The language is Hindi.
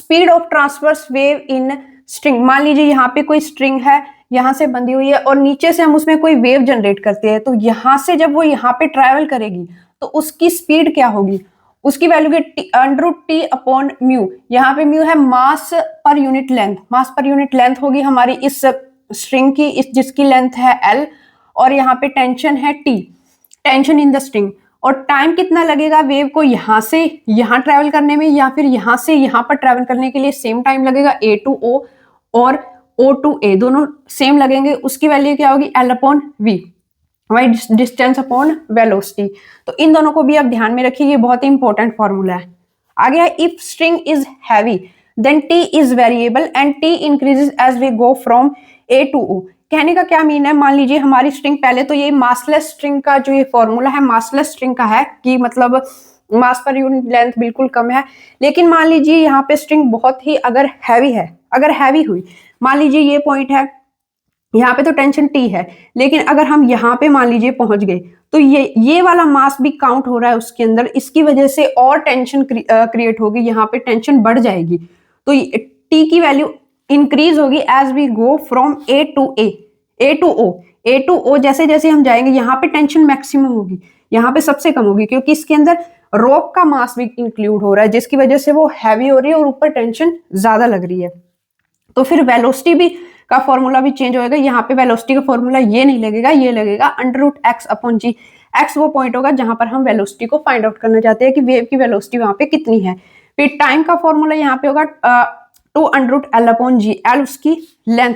Speed of transverse wave in string, मान लीजिए यहाँ पे कोई स्ट्रिंग है, यहाँ से बंधी हुई है और नीचे से हम उसमें कोई वेव जनरेट करते हैं, तो यहाँ से जब वो यहाँ पे ट्रैवल करेगी तो उसकी स्पीड क्या होगी, उसकी वैल्यू की √T अपॉन म्यू, यहाँ पे म्यू है मास पर यूनिट लेंथ, मास पर यूनिट लेंथ होगी हमारी इस स्ट्रिंग की, इस जिसकी लेंथ है L, और यहाँ पे टेंशन है T, tension in the string, और टाइम कितना लगेगा वेव को यहाँ से यहाँ ट्रेवल करने में या फिर यहाँ से यहाँ पर ट्रेवल करने के लिए सेम टाइम लगेगा, A टू O और O टू A दोनों सेम लगेंगे, उसकी वैल्यू क्या होगी L upon V, wide distance upon velocity. तो इन दोनों को भी आप ध्यान में रखिए, ये बहुत ही इंपॉर्टेंट फॉर्मूला है। आगे है if string is heavy then T is variable and T increases as we go from A to O। कहने का क्या मीन है, मान लीजिए हमारी स्ट्रिंग, पहले तो ये मासलेस स्ट्रिंग का जो ये फॉर्मूला है मासलेस स्ट्रिंग का है कि मतलब मास पर यूनिट लेंथ बिल्कुल कम है, लेकिन मान लीजिए यहाँ पे स्ट्रिंग बहुत ही अगर हैवी है, अगर हैवी हुई, मान लीजिए ये पॉइंट है, यहाँ पे तो टेंशन T है, लेकिन अगर हम यहाँ पे मान लीजिए पहुंच गए तो ये वाला मास भी काउंट हो रहा है उसके अंदर, इसकी वजह से और टेंशन क्रिएट होगी, यहाँ पे टेंशन बढ़ जाएगी, तो T की वैल्यू इंक्रीज होगी as we go from A to O जैसे जैसे हम जाएंगे यहाँ पे टेंशन मैक्सिमम होगी, यहाँ पे सबसे कम होगी, क्योंकि इसके अंदर रॉक का मास भी इंक्लूड हो रहा है जिसकी वजह से वो हैवी हो रही है और ऊपर टेंशन ज्यादा लग रही है। तो फिर वेलोसिटी भी का फॉर्मूला भी चेंज होएगा, यहाँ पे वेलोसिटी का फॉर्मूला ये नहीं लगेगा, ये लगेगा √x अपॉन जी। x वो पॉइंट होगा जहां पर हम वेलोसिटी को फाइंड आउट करना चाहते हैं कि वेव की वेलोसिटी वहां पे कितनी है। फिर टाइम का फॉर्मूला यहाँ पे होगा 2 √L अपॉन जी, L उसकी लेंथ